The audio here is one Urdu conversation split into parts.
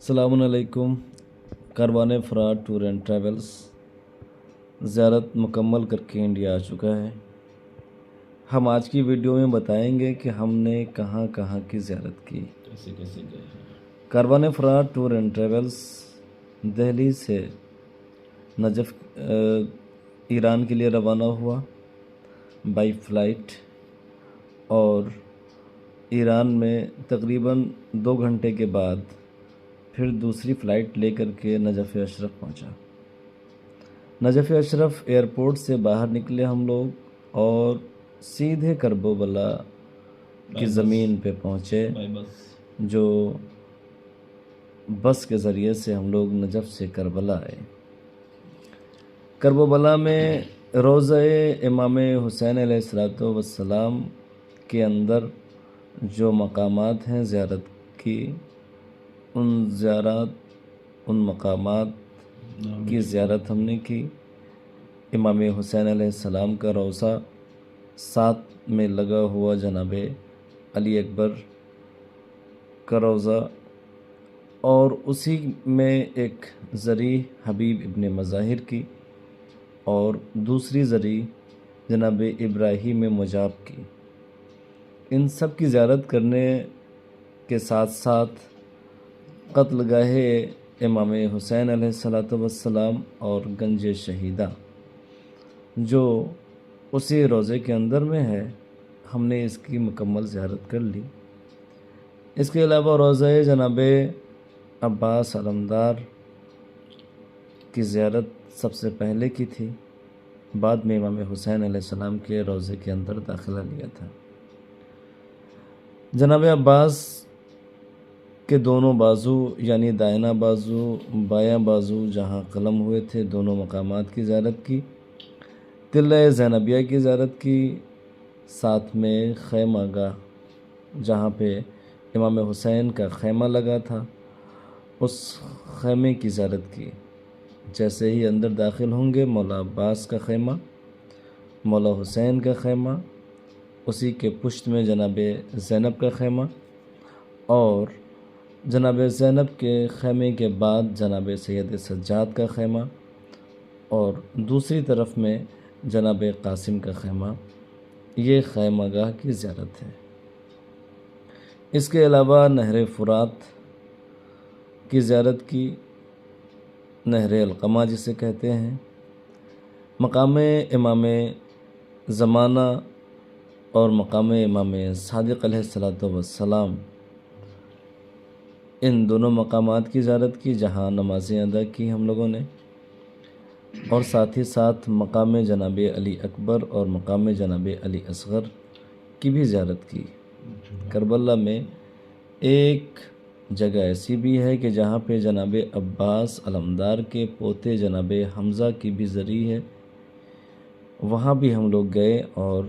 السلام علیکم۔ کاروان فرات ٹور اینڈ ٹریولز زیارت مکمل کر کے انڈیا آ چکا ہے۔ ہم آج کی ویڈیو میں بتائیں گے کہ ہم نے کہاں کہاں کی زیارت کی، کیسے گئے۔ کاروان فرات ٹور اینڈ ٹریولز دہلی سے نجف ایران کے لیے روانہ ہوا بائی فلائٹ، اور ایران میں تقریباً 2 گھنٹے کے بعد پھر دوسری فلائٹ لے کر کے نجف اشرف پہنچا۔ نجف اشرف ایئرپورٹ سے باہر نکلے ہم لوگ اور سیدھے کربوبلا کی زمین پہ پہنچے، جو بس کے ذریعے سے ہم لوگ نجف سے کربلا آئے۔ کربلا میں روضہ امام حسین علیہ السلام کے اندر جو مقامات ہیں زیارت کی، ان مقامات کی زیارت ہم نے کی۔ امام حسین علیہ السلام کا روضہ، ساتھ میں لگا ہوا جناب علی اکبر کا روضہ، اور اسی میں ایک زری حبیب ابن مظاہر کی اور دوسری زری جناب ابراہیم مجاب کی۔ ان سب کی زیارت کرنے کے ساتھ ساتھ قتل گاہ امام حسین علیہ السلام اور گنج شہیدہ جو اسی روضے کے اندر میں ہے، ہم نے اس کی مکمل زیارت کر لی۔ اس کے علاوہ روضہ جناب عباس علمدار کی زیارت سب سے پہلے کی تھی، بعد میں امام حسین علیہ السلام کے روضے کے اندر داخلہ لیا تھا۔ جناب عباس کے دونوں بازو یعنی دائنا بازو بایاں بازو جہاں قلم ہوئے تھے، دونوں مقامات کی زیارت کی۔ تلہ زینبیہ کی زیارت کی، ساتھ میں خیمہ گاہ جہاں پہ امام حسین کا خیمہ لگا تھا، اس خیمے کی زیارت کی۔ جیسے ہی اندر داخل ہوں گے، مولا عباس کا خیمہ، مولا حسین کا خیمہ، اسی کے پشت میں جناب زینب کا خیمہ، اور جناب زینب کے خیمے کے بعد جناب سید سجاد کا خیمہ، اور دوسری طرف میں جناب قاسم کا خیمہ۔ یہ خیمہ گاہ کی زیارت ہے۔ اس کے علاوہ نہر فرات کی زیارت کی، نہر القمہ جسے کہتے ہیں، مقام امام زمانہ اور مقام امام صادق علیہ السلام، ان دونوں مقامات کی زیارت کی جہاں نمازیں ادا کی ہم لوگوں نے، اور ساتھ ہی ساتھ مقام جناب علی اکبر اور مقام جناب علی اصغر کی بھی زیارت کی۔ کربلا میں ایک جگہ ایسی بھی ہے کہ جہاں پہ جناب عباس علمدار کے پوتے جناب حمزہ کی بھی زری ہے، وہاں بھی ہم لوگ گئے اور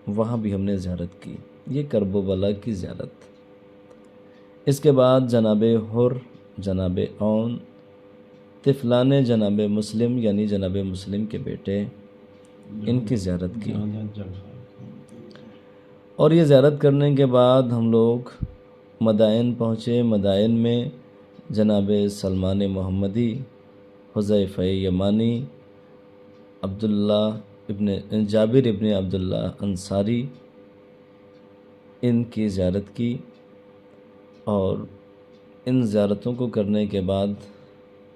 وہاں بھی ہم نے زیارت کی۔ یہ کربلا کی زیارت۔ اس کے بعد جناب حر، جناب عون، طفلان جناب مسلم یعنی جناب مسلم کے بیٹے، ان کی زیارت کی۔ اور یہ زیارت کرنے کے بعد ہم لوگ مدائن پہنچے۔ مدائن میں جناب سلمان محمدی، حذیفہ یمانی، جابر ابن عبداللہ انصاری، ان کی زیارت کی، اور ان زیارتوں کو کرنے کے بعد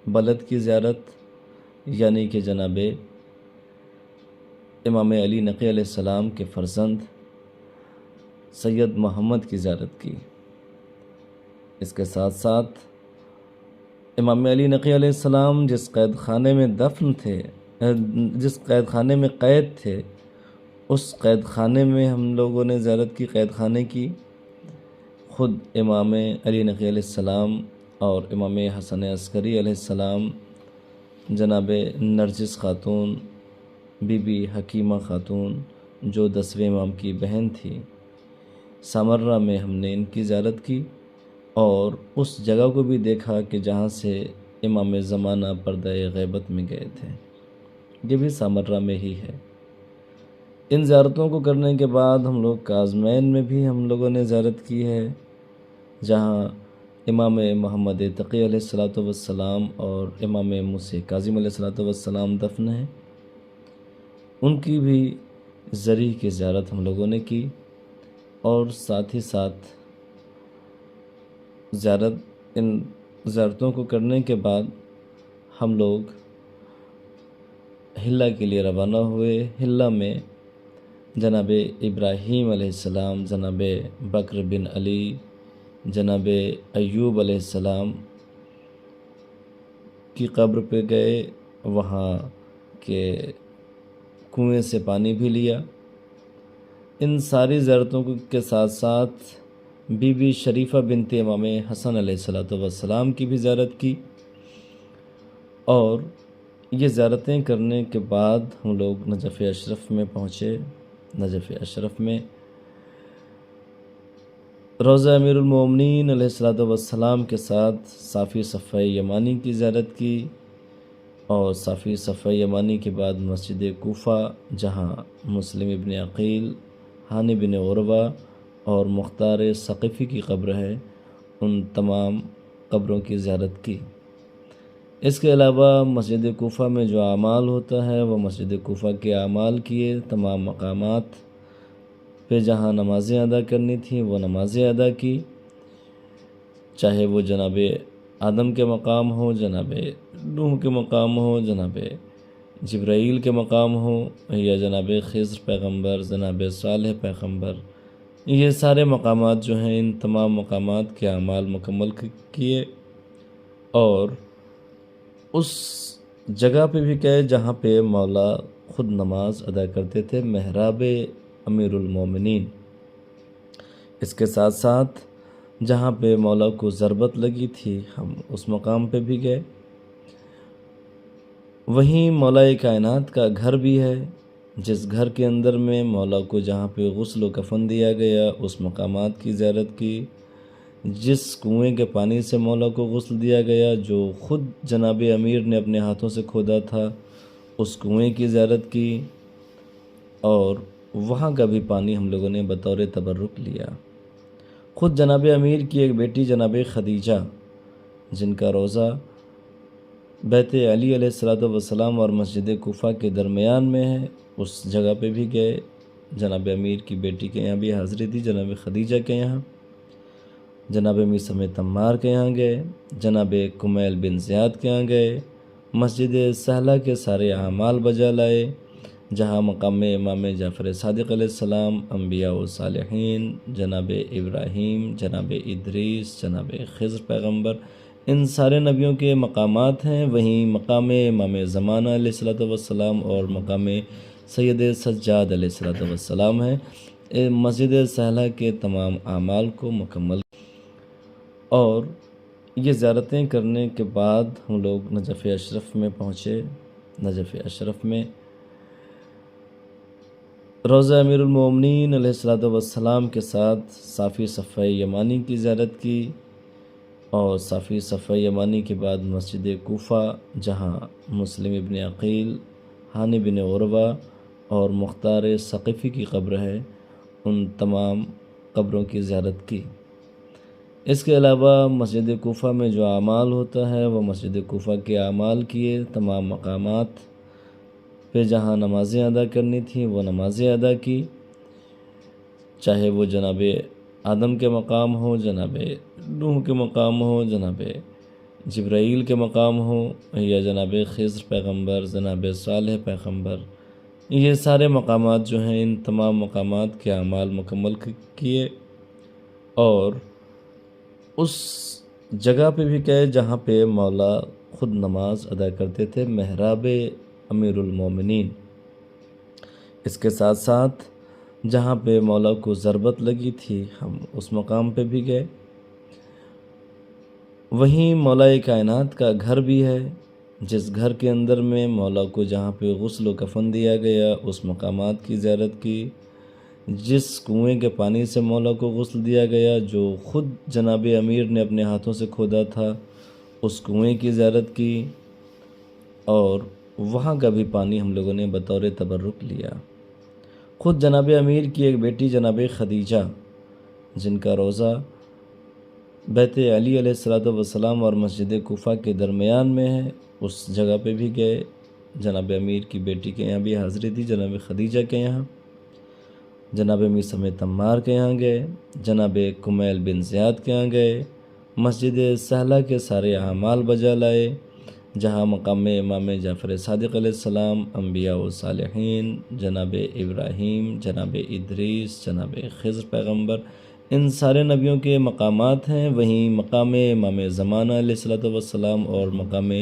بلد کی زیارت یعنی کہ جناب امام علی نقی علیہ السلام کے فرزند سید محمد کی زیارت کی۔ اس کے ساتھ ساتھ امام علی نقی علیہ السلام جس قید خانے میں دفن تھے، جس قید خانے میں قید تھے، اس قید خانے میں ہم لوگوں نے زیارت کی، قید خانے کی۔ خود امام علی نقی علیہ السلام اور امام حسن عسکری علیہ السلام، جناب نرجس خاتون، بی بی حکیمہ خاتون جو 10ویں امام کی بہن تھی، سامرہ میں ہم نے ان کی زیارت کی، اور اس جگہ کو بھی دیکھا کہ جہاں سے امام زمانہ پردہ غیبت میں گئے تھے، یہ بھی سامرہ میں ہی ہے۔ ان زیارتوں کو کرنے کے بعد ہم لوگ کاظمین میں بھی ہم لوگوں نے زیارت کی ہے، جہاں امام محمد تقی علیہ الصلوۃ والسلام اور امام موسی کاظم علیہ الصلوۃ والسلام دفن ہیں، ان کی بھی زری کی زیارت ہم لوگوں نے کی، اور ساتھ ہی ساتھ ان زیارتوں کو کرنے کے بعد ہم لوگ حلہ کے لیے روانہ ہوئے۔ حلہ میں جناب ابراہیم علیہ السلام، جناب بکر بن علی، جناب ایوب علیہ السلام کی قبر پہ گئے، وہاں کے کنویں سے پانی بھی لیا۔ ان ساری زیارتوں کے ساتھ ساتھ بی بی شریفہ بنت امام حسن علیہ السلام کی بھی زیارت کی، اور یہ زیارتیں کرنے کے بعد ہم لوگ نجف اشرف میں پہنچے۔ نجف اشرف میں روضہ امیر المومنین علیہ السلام کے ساتھ صافی صفہ یمانی کی زیارت کی، اور صافی صفہ یمانی کے بعد مسجد کوفہ، جہاں مسلم ابن عقیل، ہانی بن عروہ اور مختار ثقفی کی قبر ہے، ان تمام قبروں کی زیارت کی۔ اس کے علاوہ مسجد کوفہ میں جو اعمال ہوتا ہے وہ مسجد کوفہ کے اعمال کیے، تمام مقامات پہ جہاں نمازیں ادا کرنی تھیں وہ نمازیں ادا کی، چاہے وہ جناب آدم کے مقام ہو، جناب نوح کے مقام ہو، جناب جبرائیل کے مقام ہو، یا جناب خضر پیغمبر، جناب صالح پیغمبر، یہ سارے مقامات جو ہیں ان تمام مقامات کے اعمال مکمل کیے، اور اس جگہ پہ بھی گئے جہاں پہ مولا خود نماز ادا کرتے تھے، محراب امیر المومنین۔ اس کے ساتھ ساتھ جہاں پہ مولا کو ضربت لگی تھی ہم اس مقام پہ بھی گئے۔ وہیں مولا کائنات کا گھر بھی ہے، جس گھر کے اندر میں مولا کو جہاں پہ غسل و کفن دیا گیا اس مقامات کی زیارت کی، جس کنویں کے پانی سے مولا کو غسل دیا گیا جو خود جناب امیر نے اپنے ہاتھوں سے کھودا تھا، اس کنویں کی زیارت کی، اور وہاں کا بھی پانی ہم لوگوں نے بطور تبرک لیا۔ خود جناب امیر کی ایک بیٹی جناب خدیجہ، جن کا روضہ بیت علی علیہ السلام اور مسجد کوفہ کے درمیان میں ہے، اس جگہ پہ بھی گئے۔ جناب امیر کی بیٹی کے یہاں بھی حاضری دی، جناب خدیجہ کے یہاں، جناب میثم تمار کے یہاں گئے، جناب کمیل بن زیاد کے یہاں گئے، مسجد سہلہ کے سارے اعمال بجا لائے، جہاں مقام امام جعفر صادق علیہ السلام، انبیاء و صالحین، جناب ابراہیم، جناب ادریس، جناب خضر پیغمبر، ان سارے نبیوں کے مقامات ہیں۔ وہیں مقام امام زمانہ علیہ السلام اور مقام سید سجاد علیہ السلام ہے۔ مسجد سہلہ کے تمام اعمال کو مکمل، اور یہ زیارتیں کرنے کے بعد ہم لوگ نجف اشرف میں پہنچے۔ نجف اشرف میں روضہ امیر المومنین علیہ السلام کے ساتھ صافی صفہ یمانی کی زیارت کی، اور صافی صفہ یمانی کے بعد مسجد کوفہ، جہاں مسلم ابن عقیل، ہانی بن عروہ اور مختار ثقفی کی قبر ہے، ان تمام قبروں کی زیارت کی۔ اس کے علاوہ مسجد کوفہ میں جو اعمال ہوتا ہے وہ مسجد کوفہ کے اعمال کیے، تمام مقامات پہ جہاں نمازیں ادا کرنی تھیں وہ نمازیں ادا کی، چاہے وہ جناب آدم کے مقام ہو، جناب نوح کے مقام ہو، جناب جبرائیل کے مقام ہو، یا جناب خضر پیغمبر، جناب صالح پیغمبر، یہ سارے مقامات جو ہیں ان تمام مقامات کے اعمال مکمل کیے، اور اس جگہ پہ بھی گئے جہاں پہ مولا خود نماز ادا کرتے تھے، محراب امیر المومنین۔ اس کے ساتھ ساتھ جہاں پہ مولا کو ضربت لگی تھی ہم اس مقام پہ بھی گئے۔ وہیں مولا کائنات کا گھر بھی ہے، جس گھر کے اندر میں مولا کو جہاں پہ غسل و کفن دیا گیا اس مقامات کی زیارت کی، جس کنویں کے پانی سے مولا کو غسل دیا گیا جو خود جناب امیر نے اپنے ہاتھوں سے کھودا تھا، اس کنویں کی زیارت کی، اور وہاں کا بھی پانی ہم لوگوں نے بطور تبرک لیا۔ خود جناب امیر کی ایک بیٹی جناب خدیجہ، جن کا روضہ بیت علی علیہ السلام اور مسجد کوفہ کے درمیان میں ہے، اس جگہ پہ بھی گئے۔ جناب امیر کی بیٹی کے یہاں بھی حاضری دی، جناب خدیجہ کے یہاں، جناب میثم تمار کے یہاں گئے، جناب کمیل بن زیاد کے یہاں گئے، مسجد سہلہ کے سارے اعمال بجا لائے، جہاں مقام امام جعفر صادق علیہ السلام، انبیاء و صالحین، جناب ابراہیم، جناب ادریس، جناب خضر پیغمبر، ان سارے نبیوں کے مقامات ہیں۔ وہیں مقام امام زمانہ علیہ السلام اور مقام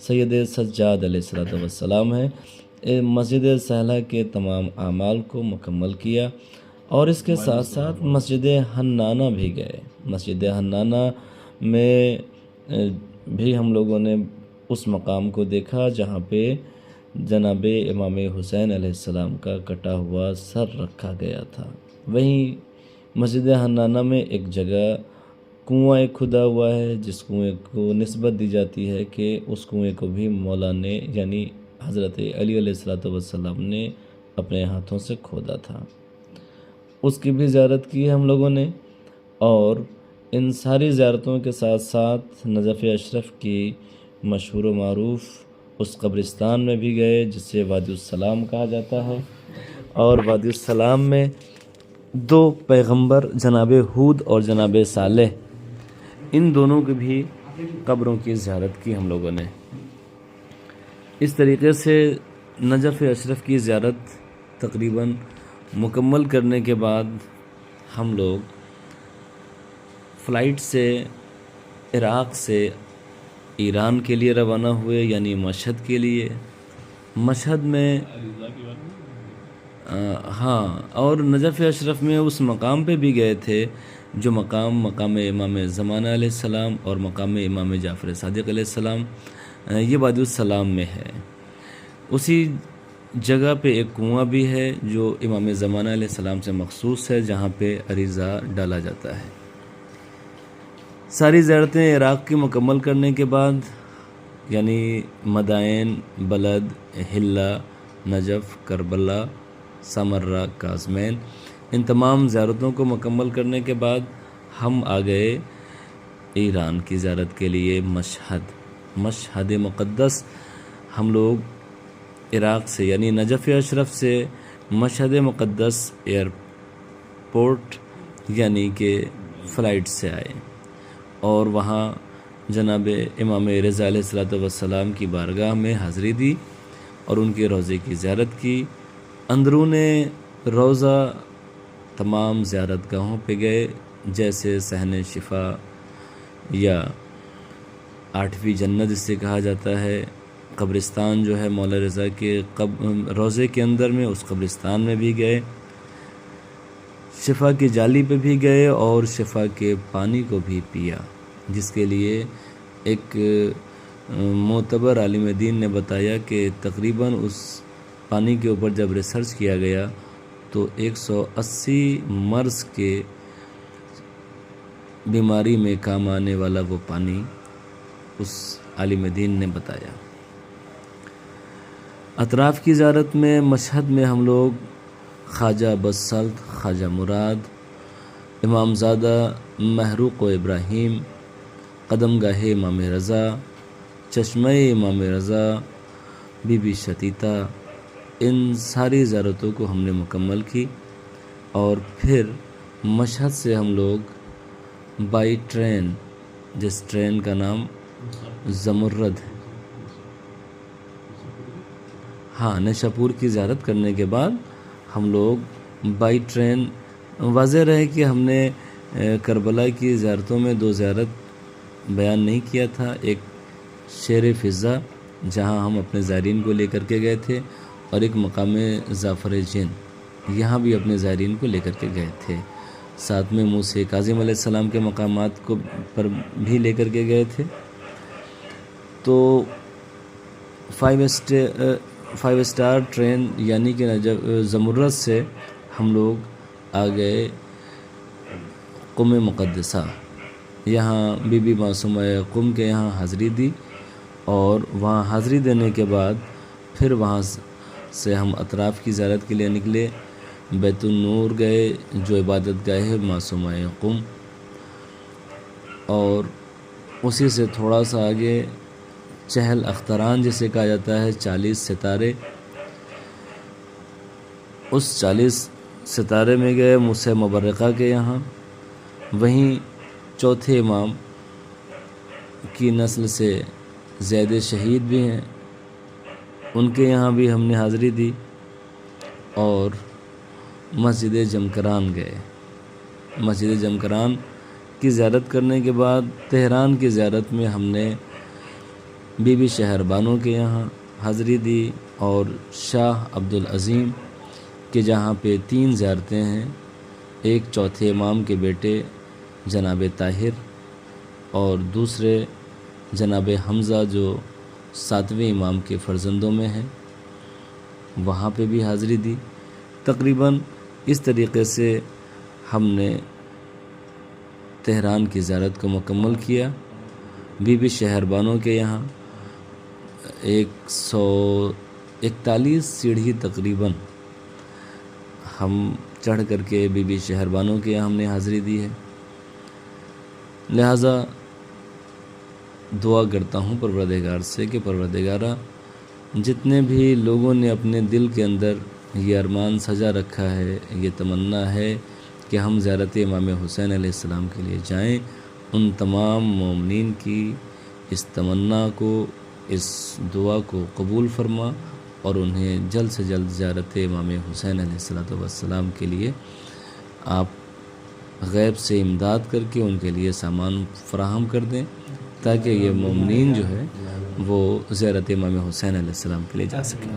سید سجاد علیہ السلام ہے۔ مسجد سہلہ کے تمام اعمال کو مکمل کیا، اور اس کے ساتھ ساتھ مسجد حنانہ بھی گئے۔ مسجد حنانہ میں بھی ہم لوگوں نے اس مقام کو دیکھا جہاں پہ جناب امام حسین علیہ السلام کا کٹا ہوا سر رکھا گیا تھا۔ وہیں مسجد حنانہ میں ایک جگہ کنواں ایک کھدا ہوا ہے، جس کنویں کو نسبت دی جاتی ہے کہ اس کنویں کو بھی مولا نے یعنی حضرت علی علیہ السلام نے اپنے ہاتھوں سے کھودا تھا۔ اس کی بھی زیارت کی ہے ہم لوگوں نے، اور ان ساری زیارتوں کے ساتھ ساتھ نجف اشرف کی مشہور و معروف اس قبرستان میں بھی گئے جس سے وادی السلام کہا جاتا ہے، اور وادی السلام میں دو پیغمبر جناب ہود اور جناب صالح، ان دونوں کی بھی قبروں کی زیارت کی ہم لوگوں نے۔ اس طریقے سے نجف اشرف کی زیارت تقریباً مکمل کرنے کے بعد ہم لوگ فلائٹ سے عراق سے ایران کے لیے روانہ ہوئے، یعنی مشہد کے لیے۔ مشہد میں اور نجف اشرف میں اس مقام پہ بھی گئے تھے جو مقام امام زمانہ علیہ السلام اور مقام امام جعفر صادق علیہ السلام، یہ وادی السلام میں ہے۔ اسی جگہ پہ ایک کنواں بھی ہے جو امام زمانہ علیہ السلام سے مخصوص ہے، جہاں پہ عریضہ ڈالا جاتا ہے۔ ساری زیارتیں عراق کی مکمل کرنے کے بعد، یعنی مدائن، بلد، حلہ، نجف، کربلا، سامرہ، کاظمین، ان تمام زیارتوں کو مکمل کرنے کے بعد ہم آ گئے ایران کی زیارت کے لیے مشہد مقدس۔ ہم لوگ عراق سے یعنی نجف اشرف سے مشہد مقدس ایئرپورٹ یعنی کہ فلائٹ سے آئے، اور وہاں جناب امام رضا علیہ السلام کی بارگاہ میں حاضری دی اور ان کے روضے کی زیارت کی۔ اندرون روضہ تمام زیارت گاہوں پہ گئے، جیسے صحن شفا یا 8ویں جنت جسے کہا جاتا ہے، قبرستان جو ہے مولا رضا کے روضے کے اندر میں، اس قبرستان میں بھی گئے، شفا کی جالی پہ بھی گئے اور شفا کے پانی کو بھی پیا، جس کے لیے ایک معتبر عالم دین نے بتایا کہ تقریباً اس پانی کے اوپر جب ریسرچ کیا گیا تو 180 مرض کے بیماری میں کام آنے والا وہ پانی اس عالم دین نے بتایا۔ اطراف کی زیارت میں مشہد میں ہم لوگ خواجہ بسلط، خواجہ مراد، امام زادہ محروق و ابراہیم، قدم گاہ امام رضا، چشمہ امام رضا، بی بی شتیتا، ان ساری زیارتوں کو ہم نے مکمل کی، اور پھر مشہد سے ہم لوگ بائی ٹرین، جس ٹرین کا نام زمرد ہے، نیشاپور کی زیارت کرنے کے بعد ہم لوگ بائی ٹرین، واضح رہے کہ ہم نے کربلا کی زیارتوں میں 2 زیارت بیان نہیں کیا تھا، ایک شیر فضا جہاں ہم اپنے زائرین کو لے کر کے گئے تھے، اور ایک مقام زعفر جن، یہاں بھی اپنے زائرین کو لے کر کے گئے تھے، ساتھ میں موسیٰ کاظم علیہ السلام کے مقامات کو پر بھی لے کر کے گئے تھے۔ تو 5 اسٹار ٹرین یعنی کہ زمرد سے ہم لوگ آ گئے قم مقدسہ، یہاں بی بی معصومہ قم کے یہاں حاضری دی، اور وہاں حاضری دینے کے بعد پھر وہاں سے ہم اطراف کی زیارت کے لیے نکلے، بیت النور گئے جو عبادت گاہ ہے معصومہ قم، اور اسی سے تھوڑا سا آگے چہل اختران جسے کہا جاتا ہے 40 ستارے، اس 40 ستارے میں گئے موسیٰ مبرقہ کے یہاں، وہیں چوتھے امام کی نسل سے زید شہید بھی ہیں، ان کے یہاں بھی ہم نے حاضری دی، اور مسجد جمکران گئے۔ مسجد جمکران کی زیارت کرنے کے بعد تہران کی زیارت میں ہم نے بی بی شہر بانو کے یہاں حاضری دی، اور شاہ عبدالعظیم کے جہاں پہ 3 زیارتیں ہیں، ایک چوتھے امام کے بیٹے جناب طاہر، اور دوسرے جناب حمزہ جو 7ویں امام کے فرزندوں میں ہیں، وہاں پہ بھی حاضری دی۔ تقریباً اس طریقے سے ہم نے تہران کی زیارت کو مکمل کیا۔ بی بی شہر بانو کے یہاں 141 سیڑھی تقریباً ہم چڑھ کر کے بی بی شہر بانو کے یہاں ہم نے حاضری دی ہے۔ لہٰذا دعا کرتا ہوں پروردگار سے کہ پروردگارہ، جتنے بھی لوگوں نے اپنے دل کے اندر یہ ارمان سجا رکھا ہے، یہ تمنا ہے کہ ہم زیارت امام حسین علیہ السلام کے لیے جائیں، ان تمام مومنین کی اس تمنا کو، اس دعا کو قبول فرما، اور انہیں جلد سے جلد زیارت امام حسین علیہ السلام کے لیے آپ غیب سے امداد کر کے ان کے لیے سامان فراہم کر دیں، تاکہ یہ مومنین جو ہے وہ زیارت امام حسین علیہ السلام کے لیے جا سکیں۔